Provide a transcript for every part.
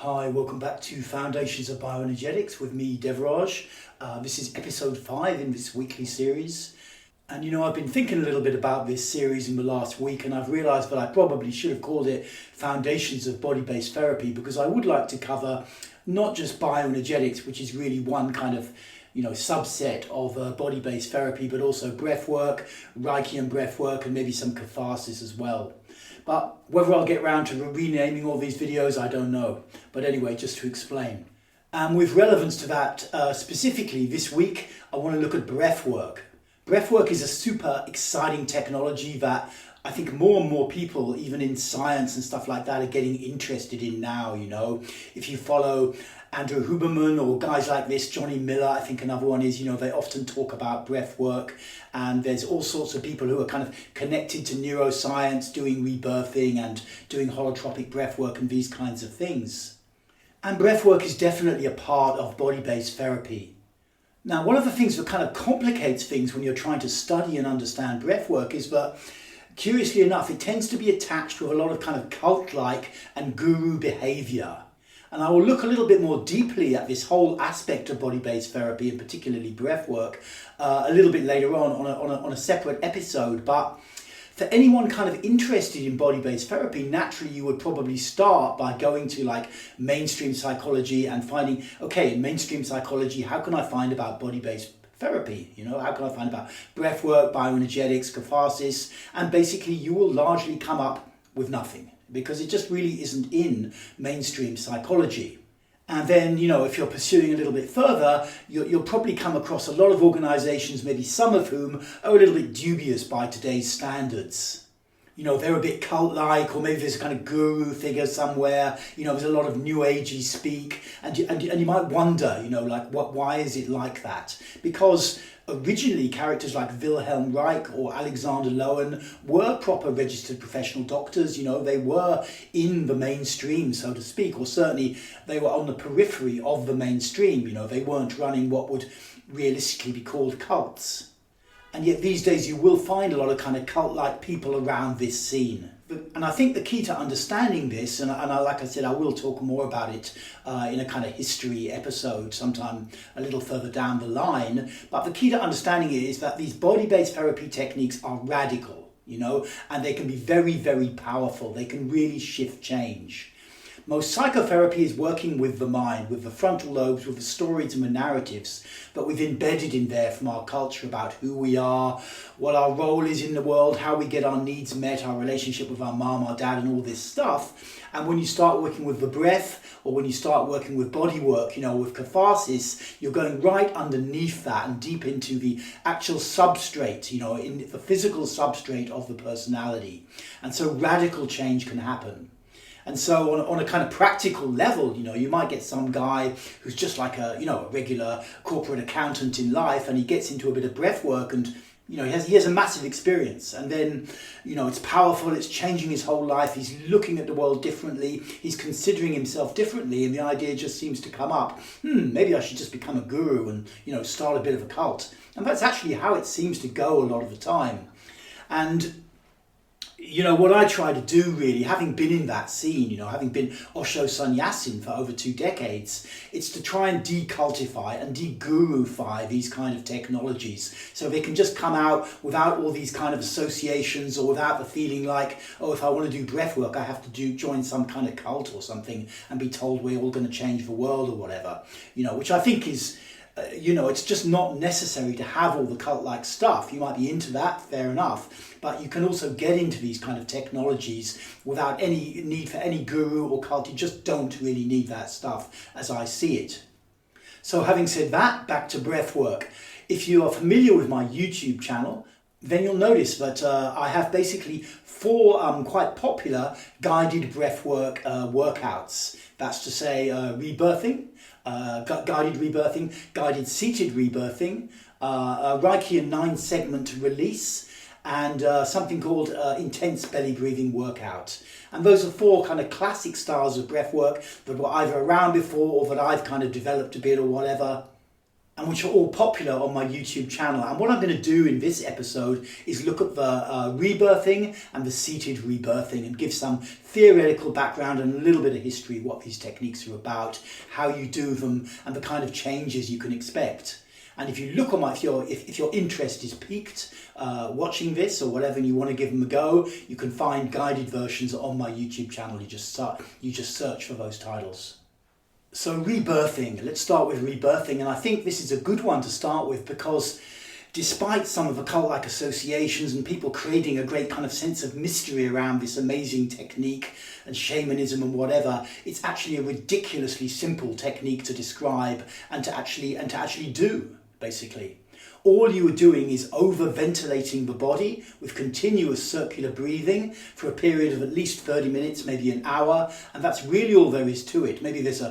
Hi, welcome back to Foundations of Bioenergetics with me, Devraj. This is episode 5 in this weekly series. And I've been thinking a little bit about this series in the last week, and I've realised that I probably should have called it Foundations of Body-Based Therapy, because I would like to cover not just bioenergetics, which is really one kind of subset of body-based therapy, but also breath work, Reiki and breath work, and maybe some catharsis as well. But whether I'll get around to renaming all these videos, I don't know. But anyway, just to explain. And with relevance to that, specifically this week, I want to look at breath work. Breath work is a super exciting technology that I think more and more people, even in science and stuff like that, are getting interested in now. If you follow Andrew Huberman or guys like this, Johnny Miller, I think another one is, they often talk about breath work, and there's all sorts of people who are kind of connected to neuroscience, doing rebirthing and doing holotropic breath work and these kinds of things. And breath work is definitely a part of body-based therapy. Now, one of the things that kind of complicates things when you're trying to study and understand breath work is that, curiously enough, it tends to be attached with a lot of kind of cult-like and guru behavior. And I will look a little bit more deeply at this whole aspect of body-based therapy, and particularly breath work, a little bit later on a separate episode. But for anyone kind of interested in body-based therapy, naturally you would probably start by going to mainstream psychology and finding, okay, in mainstream psychology, how can I find about body-based therapy? How can I find about breath work, bioenergetics, catharsis? And basically you will largely come up with nothing, because it just really isn't in mainstream psychology. And then, if you're pursuing a little bit further, you'll probably come across a lot of organizations, maybe some of whom are a little bit dubious by today's standards. They're a bit cult-like, or maybe there's a kind of guru figure somewhere. There's a lot of new agey speak, and you might wonder, why is it like that? Because originally characters like Wilhelm Reich or Alexander Lowen were proper registered professional doctors. They were in the mainstream, so to speak, or certainly they were on the periphery of the mainstream. They weren't running what would realistically be called cults. And yet these days you will find a lot of kind of cult-like people around this scene. And I think the key to understanding this, and like I said, I will talk more about it in a kind of history episode sometime a little further down the line, but the key to understanding it is that these body-based therapy techniques are radical, and they can be very, very powerful. They can really shift change. Most psychotherapy is working with the mind, with the frontal lobes, with the stories and the narratives that we've embedded in there from our culture about who we are, what our role is in the world, how we get our needs met, our relationship with our mom, our dad, and all this stuff. And when you start working with the breath, or when you start working with body work, with catharsis, you're going right underneath that and deep into the actual substrate, in the physical substrate of the personality. And so radical change can happen. And so on a kind of practical level, you might get some guy who's just like a regular corporate accountant in life, and he gets into a bit of breath work, and he has a massive experience, and then it's powerful, it's changing his whole life, he's looking at the world differently, he's considering himself differently, and the idea just seems to come up, maybe I should just become a guru and start a bit of a cult. And that's actually how it seems to go a lot of the time. And what I try to do, really, having been in that scene, having been Osho Sannyasin for over 2 decades, it's to try and decultify and de-gurufy these kind of technologies, so they can just come out without all these kind of associations, or without the feeling like, oh, if I want to do breath work, I have to join some kind of cult or something and be told we're all going to change the world or whatever, which I think is... it's just not necessary to have all the cult-like stuff. You might be into that, fair enough, but you can also get into these kind of technologies without any need for any guru or cult. You just don't really need that stuff, as I see it. So having said that, back to breath work. If you are familiar with my YouTube channel, then you'll notice that I have basically 4 quite popular guided breathwork workouts. That's to say rebirthing, guided rebirthing, guided seated rebirthing, Reiki and 9-segment release, and something called intense belly breathing workout. And those are 4 kind of classic styles of breath work that were either around before or that I've kind of developed a bit or whatever. and which are all popular on my YouTube channel. And what I'm going to do in this episode is look at the rebirthing and the seated rebirthing and give some theoretical background and a little bit of history, what these techniques are about, how you do them, and the kind of changes you can expect. And if you look on if your interest is piqued watching this or whatever, and you want to give them a go, you can find guided versions on my YouTube channel. You just search for those titles. So rebirthing, let's start with rebirthing, and I think this is a good one to start with because despite some of the cult-like associations and people creating a great kind of sense of mystery around this amazing technique and shamanism and whatever, it's actually a ridiculously simple technique to describe and to actually do, basically. All you are doing is over-ventilating the body with continuous circular breathing for a period of at least 30 minutes, maybe an hour, and that's really all there is to it. Maybe there's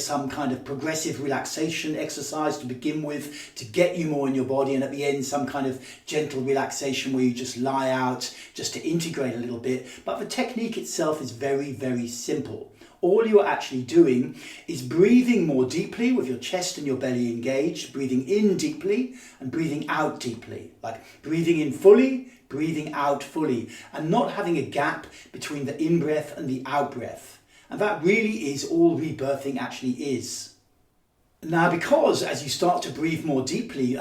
some kind of progressive relaxation exercise to begin with to get you more in your body, and at the end some kind of gentle relaxation where you just lie out just to integrate a little bit. But the technique itself is very, very simple. All you are actually doing is breathing more deeply with your chest and your belly engaged, breathing in deeply and breathing out deeply, like breathing in fully, breathing out fully, and not having a gap between the in-breath and the out-breath. And that really is all rebirthing actually is. Now, because as you start to breathe more deeply,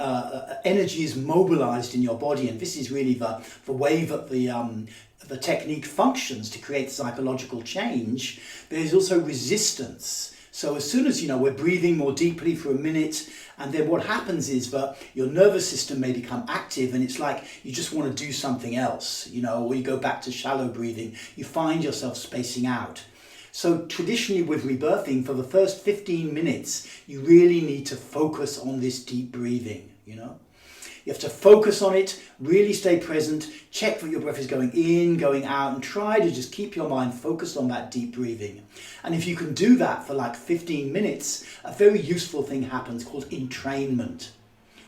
energy is mobilized in your body, and this is really the way that the technique functions to create psychological change. There's also resistance. So as soon as we're breathing more deeply for a minute, and then what happens is that your nervous system may become active, and it's like you just want to do something else, or you go back to shallow breathing. You find yourself spacing out. So traditionally with rebirthing, for the first 15 minutes, you really need to focus on this deep breathing, You have to focus on it, really stay present, check that your breath is going in, going out, and try to just keep your mind focused on that deep breathing. And if you can do that for like 15 minutes, a very useful thing happens called entrainment,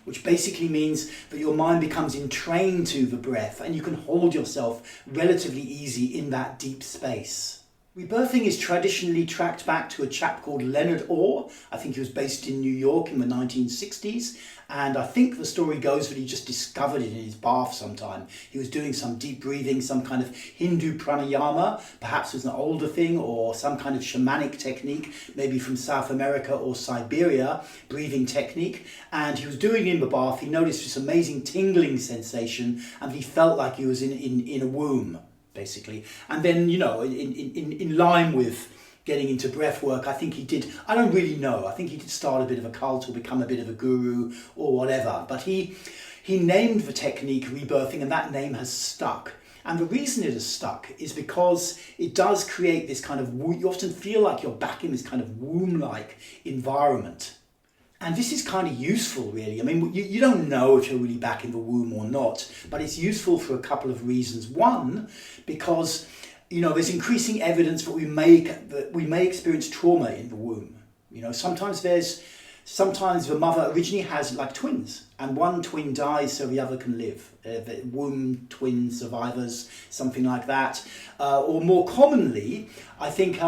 which basically means that your mind becomes entrained to the breath and you can hold yourself relatively easy in that deep space. Rebirthing is traditionally tracked back to a chap called Leonard Orr. I think he was based in New York in the 1960s, and I think the story goes that he just discovered it in his bath sometime. He was doing some deep breathing, some kind of Hindu pranayama, perhaps it was an older thing, or some kind of shamanic technique, maybe from South America or Siberia, breathing technique, and he was doing it in the bath. He noticed this amazing tingling sensation, and he felt like he was in a womb, basically. And then, in line with getting into breath work, I think he did, I don't really know, I think he did start a bit of a cult or become a bit of a guru or whatever, but he named the technique rebirthing, and that name has stuck. And the reason it has stuck is because it does create this kind of, you often feel like you're back in this kind of womb-like environment. And this is kind of useful, really. I mean, you don't know if you're really back in the womb or not, but it's useful for a couple of reasons. One, because, there's increasing evidence that we may experience trauma in the womb. Sometimes the mother originally has like twins, and one twin dies so the other can live. The womb twin survivors, something like that. Or more commonly, I think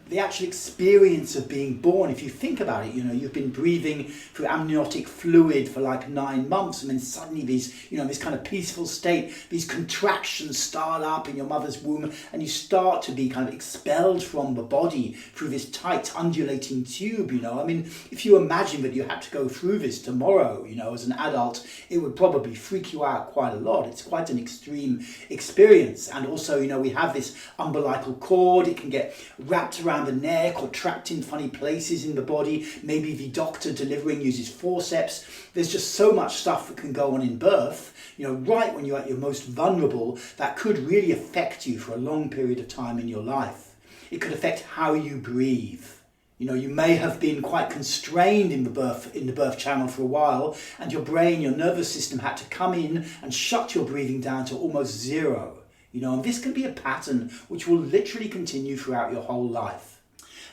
the actual experience of being born, if you think about it, you've been breathing through amniotic fluid for like 9 months, and then suddenly these, this kind of peaceful state, these contractions start up in your mother's womb, and you start to be kind of expelled from the body through this tight undulating tube, I mean, if you imagine that you had to go through this tomorrow, as an adult, it would probably freak you out quite a lot. It's quite an extreme experience. And also, we have this umbilical cord. It can get wrapped around the neck or trapped in funny places in the body. Maybe the doctor delivering uses forceps. There's just so much stuff that can go on in birth, right when you're at your most vulnerable, that could really affect you for a long period of time in your life. It could affect how you breathe. You may have been quite constrained in the birth channel for a while, and your brain, your nervous system had to come in and shut your breathing down to almost zero. And this can be a pattern which will literally continue throughout your whole life.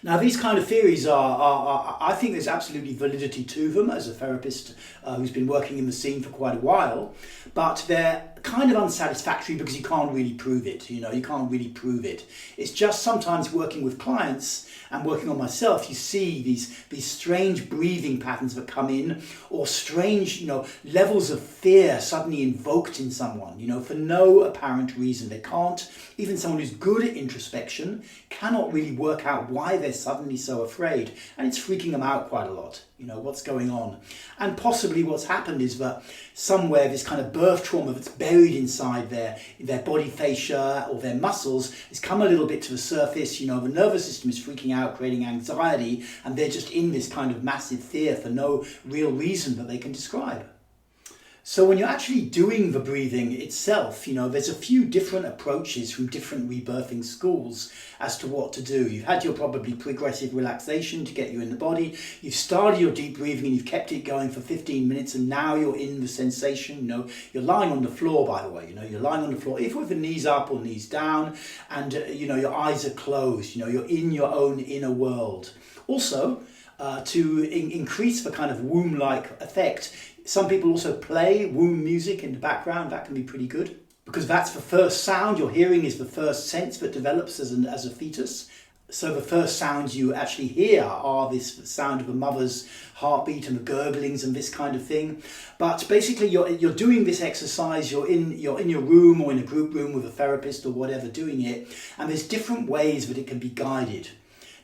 Now, these kind of theories are I think there's absolutely validity to them as a therapist who's been working in the scene for quite a while, but they're kind of unsatisfactory because you can't really prove it. You can't really prove it. It's just sometimes working with clients and working on myself, you see these strange breathing patterns that come in, or strange, levels of fear suddenly invoked in someone, for no apparent reason. They can't, even someone who's good at introspection cannot really work out why they're suddenly so afraid. And it's freaking them out quite a lot, what's going on. And possibly what's happened is that somewhere this kind of birth trauma that's buried inside their body fascia or their muscles has come a little bit to the surface. The nervous system is freaking out, creating anxiety, and they're just in this kind of massive fear for no real reason that they can describe. So when you're actually doing the breathing itself, there's a few different approaches from different rebirthing schools as to what to do. You've had your probably progressive relaxation to get you in the body. You've started your deep breathing and you've kept it going for 15 minutes, and now you're in the sensation. You're lying on the floor, by the way. You're lying on the floor, if with the knees up or knees down, and your eyes are closed. You're in your own inner world. Also, to increase the kind of womb-like effect, some people also play womb music in the background. That can be pretty good, because that's the first sound you're hearing, is the first sense that develops as a fetus. So the first sounds you actually hear are this sound of a mother's heartbeat and the gurglings and this kind of thing. But basically you're doing this exercise, you're in your room or in a group room with a therapist or whatever doing it, and there's different ways that it can be guided.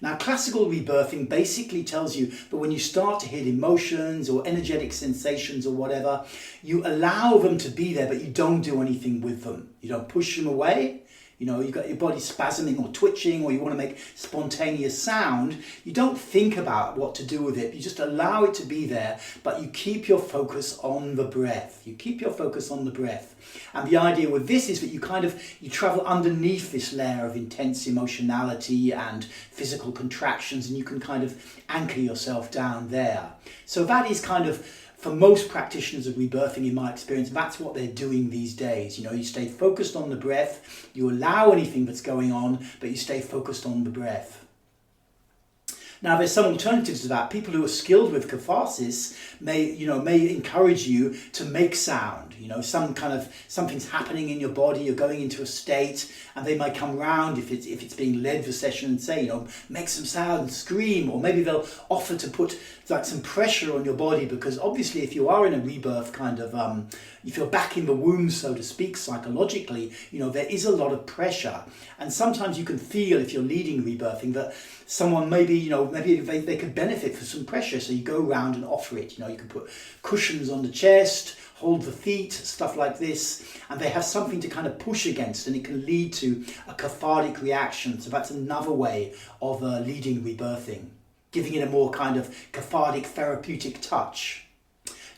Now, classical rebirthing basically tells you that when you start to hit emotions or energetic sensations or whatever, you allow them to be there, but you don't do anything with them. You don't push them away. You've got your body spasming or twitching, or you want to make spontaneous sound. You don't think about what to do with it. You just allow it to be there, but you keep your focus on the breath. You keep your focus on the breath. And the idea with this is that you travel underneath this layer of intense emotionality and physical contractions, and you can kind of anchor yourself down there. So that is kind of, for most practitioners of rebirthing, in my experience, that's what they're doing these days. You stay focused on the breath, you allow anything that's going on, but you stay focused on the breath. Now, there's some alternatives to that. People who are skilled with catharsis may encourage you to make sound. Something's happening in your body, you're going into a state, and they might come round if it's being led the session and say, make some sound and scream, or maybe they'll offer to put some pressure on your body, because obviously if you are in a rebirth kind of, if you're back in the womb, so to speak, psychologically, there is a lot of pressure. And sometimes you can feel, if you're leading rebirthing, that someone maybe they could benefit from some pressure. So you go around and offer it. You can put cushions on the chest, hold the feet, stuff like this, and they have something to kind of push against, and it can lead to a cathartic reaction. So that's another way of leading rebirthing, giving it a more kind of cathartic, therapeutic touch.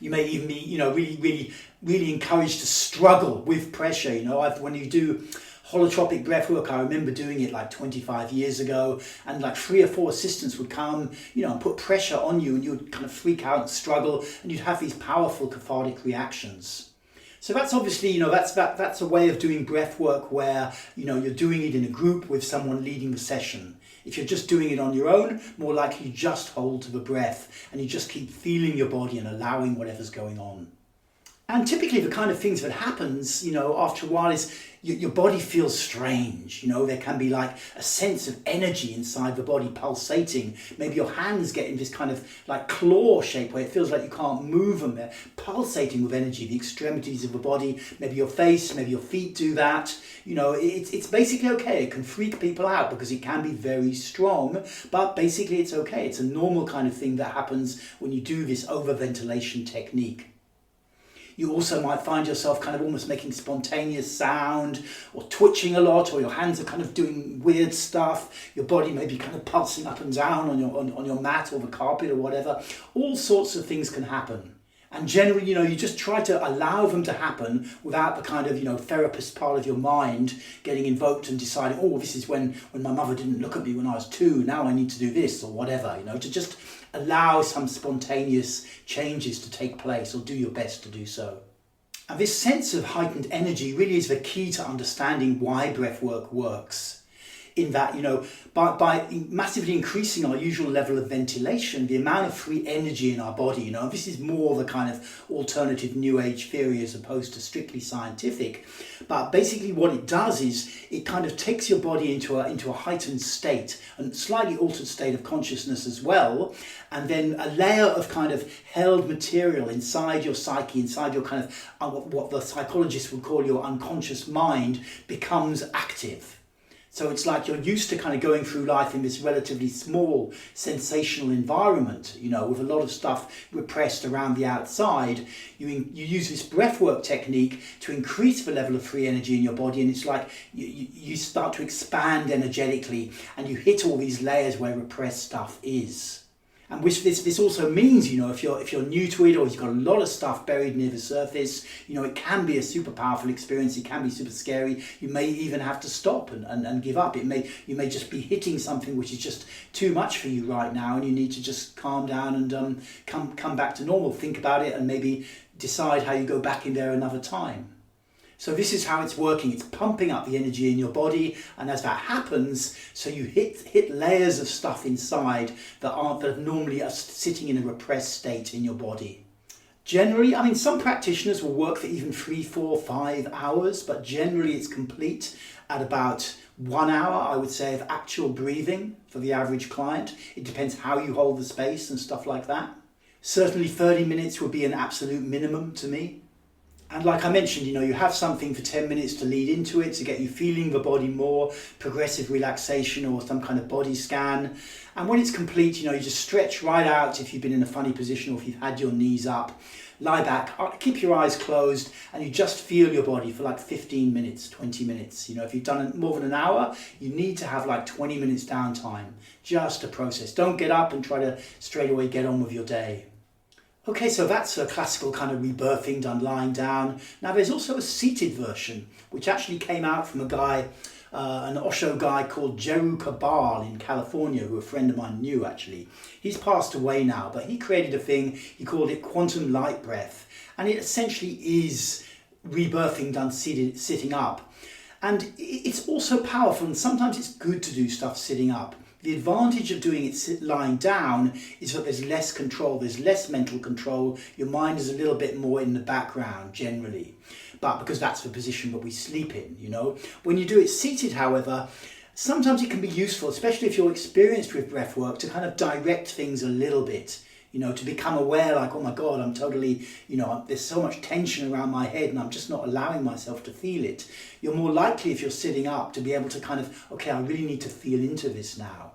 You may even be, really encouraged to struggle with pressure. When you do holotropic breath work, I remember doing it like 25 years ago, and like 3 or 4 assistants would come, and put pressure on you, and you would kind of freak out and struggle, and you'd have these powerful cathartic reactions. So that's obviously, that's a way of doing breath work where, you're doing it in a group with someone leading the session. If you're just doing it on your own, more likely you just hold to the breath and you just keep feeling your body and allowing whatever's going on. And typically the kind of things that happens, after a while is your body feels strange. There can be like a sense of energy inside the body pulsating. Maybe your hands get in this kind of like claw shape where it feels like you can't move them. They're pulsating with energy, the extremities of the body, maybe your face, maybe your feet do that. It's basically okay. It can freak people out because it can be very strong, but basically it's okay. It's a normal kind of thing that happens when you do this overventilation technique. You also might find yourself kind of almost making spontaneous sound, or twitching a lot, or your hands are kind of doing weird stuff. Your body may be kind of pulsing up and down on your mat or the carpet or whatever. All sorts of things can happen. And generally, you just try to allow them to happen without the kind of, therapist part of your mind getting invoked and deciding, oh, this is when my mother didn't look at me when I was 2, now I need to do this or whatever, to just allow some spontaneous changes to take place, or do your best to do so. And this sense of heightened energy really is the key to understanding why breathwork works. in that, by massively increasing our usual level of ventilation, the amount of free energy in our body, this is more the kind of alternative New Age theory as opposed to strictly scientific. But basically what it does is it kind of takes your body into a heightened state, and slightly altered state of consciousness as well, and then a layer of kind of held material inside your psyche, inside your kind of what the psychologists would call your unconscious mind, becomes active. So it's like you're used to kind of going through life in this relatively small sensational environment, with a lot of stuff repressed around the outside. You use this breathwork technique to increase the level of free energy in your body, and it's like you start to expand energetically, and you hit all these layers where repressed stuff is. And which this also means, if you're new to it, or you've got a lot of stuff buried near the surface, it can be a super powerful experience. It can be super scary. You may even have to stop and give up. You may just be hitting something which is just too much for you right now, and you need to just calm down and come back to normal. Think about it and maybe decide how you go back in there another time. So this is how it's working. It's pumping up the energy in your body, and as that happens, so you hit layers of stuff inside that normally are sitting in a repressed state in your body. Generally, some practitioners will work for even 3, 4, 5 hours, but generally it's complete at about 1 hour, I would say, of actual breathing for the average client. It depends how you hold the space and stuff like that. Certainly 30 minutes would be an absolute minimum to me. And like I mentioned, you have something for 10 minutes to lead into it, to get you feeling the body more, progressive relaxation or some kind of body scan. And when it's complete, you just stretch right out if you've been in a funny position or if you've had your knees up. Lie back, keep your eyes closed, and you just feel your body for like 15 minutes, 20 minutes. If you've done more than an hour, you need to have like 20 minutes downtime just to process. Don't get up and try to straight away get on with your day. Okay, so that's a classical kind of rebirthing done lying down. Now there's also a seated version, which actually came out from a guy, an Osho guy called Jeru Kabal in California, who a friend of mine knew actually. He's passed away now, but he created a thing, he called it quantum light breath. And it essentially is rebirthing done sitting up. And it's also powerful, and sometimes it's good to do stuff sitting up. The advantage of doing it lying down is that there's less control, there's less mental control, your mind is a little bit more in the background generally. But because that's the position that we sleep in, When you do it seated, however, sometimes it can be useful, especially if you're experienced with breath work, to kind of direct things a little bit. To become aware, like, oh my God, I'm totally, there's so much tension around my head and I'm just not allowing myself to feel it. You're more likely, if you're sitting up, to be able to kind of, okay, I really need to feel into this now.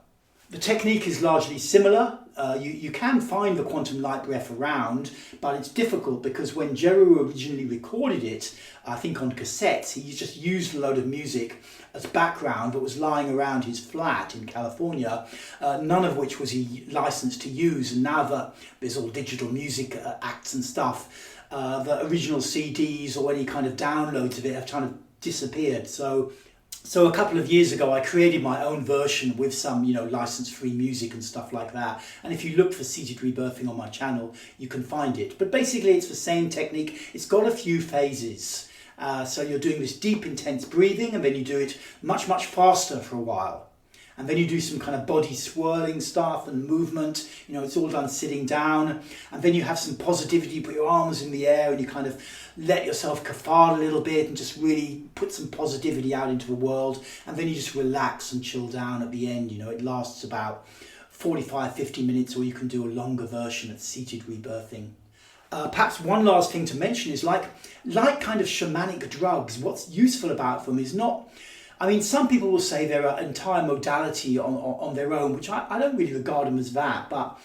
The technique is largely similar. You can find the quantum light breath around, but it's difficult because when Jeru originally recorded it, I think on cassettes, he just used a load of music as background that was lying around his flat in California, none of which was he licensed to use. And now that there's all digital music acts and stuff, the original CDs or any kind of downloads of it have kind of disappeared. So a couple of years ago, I created my own version with some, license-free music and stuff like that. And if you look for Seated Rebirthing on my channel, you can find it. But basically, it's the same technique. It's got a few phases. So you're doing this deep, intense breathing, and then you do it much, much faster for a while. And then you do some kind of body swirling stuff and movement. It's all done sitting down. And then you have some positivity. You put your arms in the air and you kind of let yourself cafard a little bit and just really put some positivity out into the world. And then you just relax and chill down at the end. It lasts about 45, 50 minutes, or you can do a longer version at Seated Rebirthing. Perhaps one last thing to mention is like kind of shamanic drugs, what's useful about them is not... some people will say they're an entire modality on their own, which I don't really regard them as that, but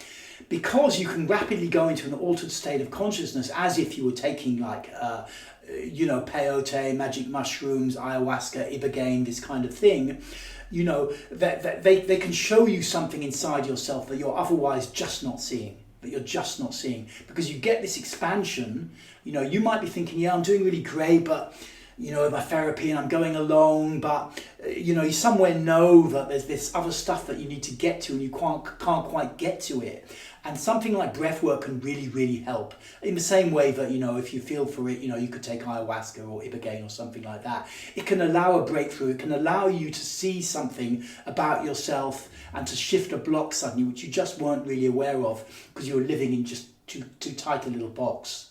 because you can rapidly go into an altered state of consciousness as if you were taking peyote, magic mushrooms, ayahuasca, ibogaine, this kind of thing, that they can show you something inside yourself that you're otherwise just not seeing. Because you get this expansion. You might be thinking, yeah, I'm doing really great, but my therapy and I'm going along, but you somewhere know that there's this other stuff that you need to get to and you can't quite get to it. And something like breath work can really, really help. In the same way that, if you feel for it, you could take ayahuasca or ibogaine or something like that. It can allow a breakthrough. It can allow you to see something about yourself and to shift a block suddenly, which you just weren't really aware of because you were living in just too tight a little box.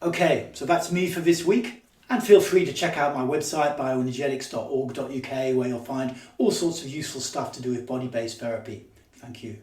Okay, so that's me for this week. And feel free to check out my website, bioenergetics.org.uk, where you'll find all sorts of useful stuff to do with body-based therapy. Thank you.